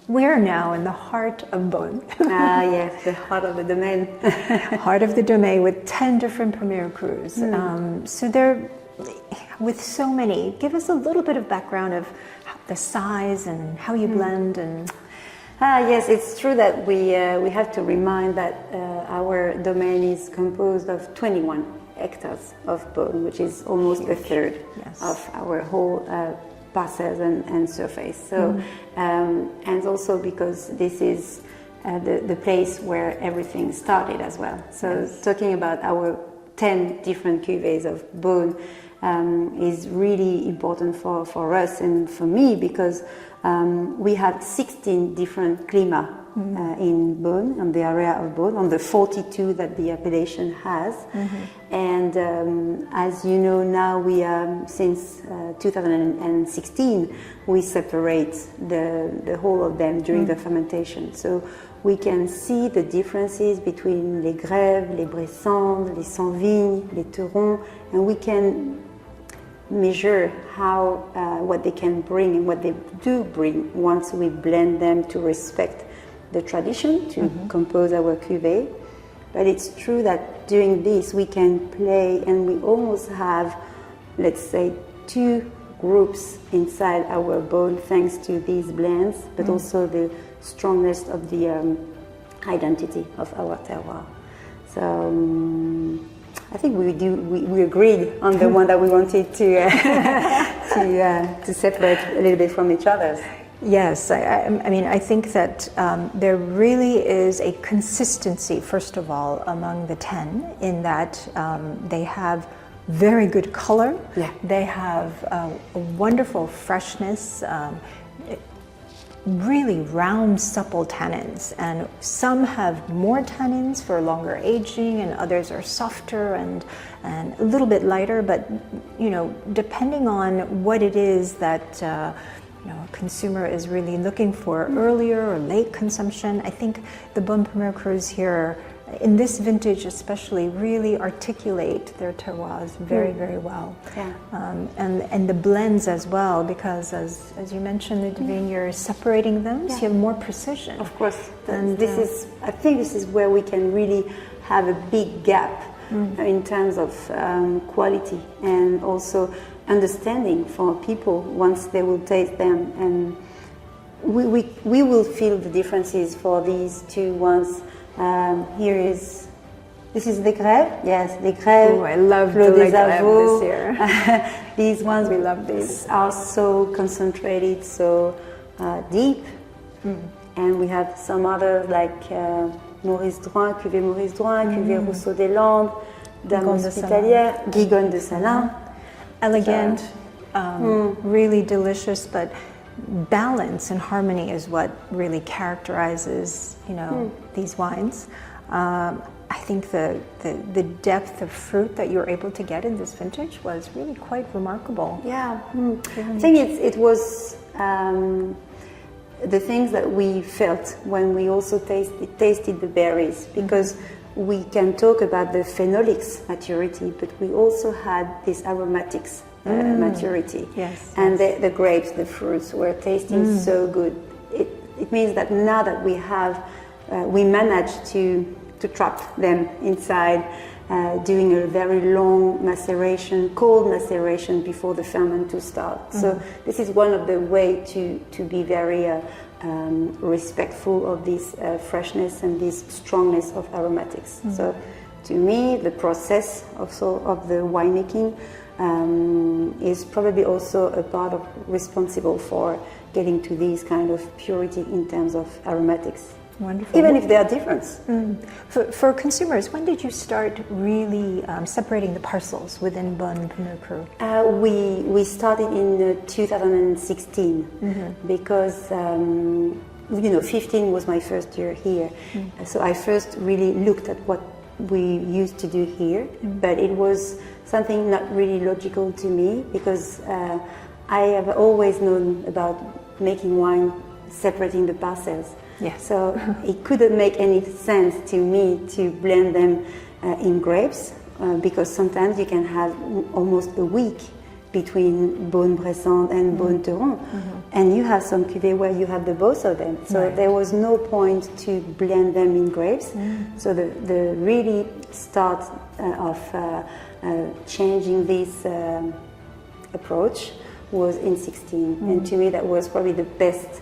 we're now in the heart of Beaune. Yes, the heart of the domain. Heart of the domain with 10 different Premier Crus. So they're, with so many, give us a little bit of background of the size and how you blend and... Yes, it's true that we have to remind that our domain is composed of 21 hectares of Beaune, which is almost a third of our whole parcels and surface. So, and also because this is the place where everything started as well. So talking about our 10 different cuvées of Beaune is really important for us and for me, because we have 16 different climats in Beaune, on the area of Beaune, on the 42 that the appellation has. And as you know, now we since 2016 we separate the whole of them during the fermentation. So we can see the differences between les Grèves, les Bressandes, les Sans-Vignes, les Terons, and we can measure how what they can bring and what they do bring once we blend them to respect the tradition to compose our cuvée. But it's true that doing this we can play, and we almost have, let's say, two groups inside our Beaune thanks to these blends, but also the strongness of the identity of our terroir. So I think we agreed on the one that we wanted to separate a little bit from each other. Yes, I mean, I think that there really is a consistency, first of all, among the 10, in that they have very good color, they have a wonderful freshness, really round, supple tannins, and some have more tannins for longer aging, and others are softer and a little bit lighter. But you know, depending on what it is that you know, a consumer is really looking for, earlier or late consumption, I think the Beaune Premier Crus here, in this vintage especially, really articulate their terroirs very, very well. And the blends as well, because as you mentioned, Ludivine, you're separating them, so you have more precision. Of course. And this is, I think this is where we can really have a big gap in terms of quality and also understanding for people once they will taste them. And we will feel the differences for these two ones. This is Les Grèves, yes, Les Grèves. Oh, I love the Les Grèves this year. These ones, we love these, are so concentrated, so deep. And we have some others like Maurice Drouin, Cuvée Maurice Drouin, Cuvée Rousseau des Landes, Dame Hospitalière, Guigonne de Salins. Elegant, really delicious, but balance and harmony is what really characterizes, you know, these wines. I think the depth of fruit that you were able to get in this vintage was really quite remarkable. Yeah, I think it was the things that we felt when we also tasted the berries, because we can talk about the phenolics maturity, but we also had this aromatics maturity. And the grapes, the fruits were tasting so good. It means that now that we have, we managed to trap them inside, doing a very long maceration, cold maceration before the ferment to start. So this is one of the ways to be very respectful of this freshness and this strongness of aromatics. So to me, the process also of the winemaking is probably also a part of responsible for getting to these kind of purity in terms of aromatics. Wonderful. Even if there are differences. For consumers, when did you start really separating the parcels within Beaune Premier Cru? We started in 2016 because you know, 15 was my first year here. So I first really looked at what we used to do here, but it was something not really logical to me, because I have always known about making wine, separating the parcels. So it couldn't make any sense to me to blend them in grapes, because sometimes you can have almost a week between Beaune Bressant and Beaune Teron, and you have some cuvées where you have the both of them. So there was no point to blend them in grapes. So the really start of changing this approach was in 16, and to me that was probably the best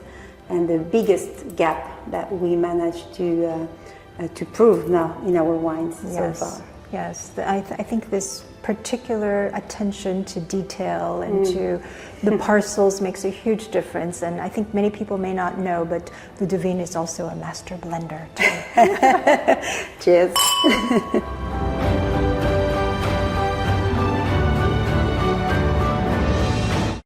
and the biggest gap that we managed to prove now in our wines so far. Yes, I think this particular attention to detail and to the parcels makes a huge difference, and I think many people may not know, but Ludovine is also a master blender too. Cheers.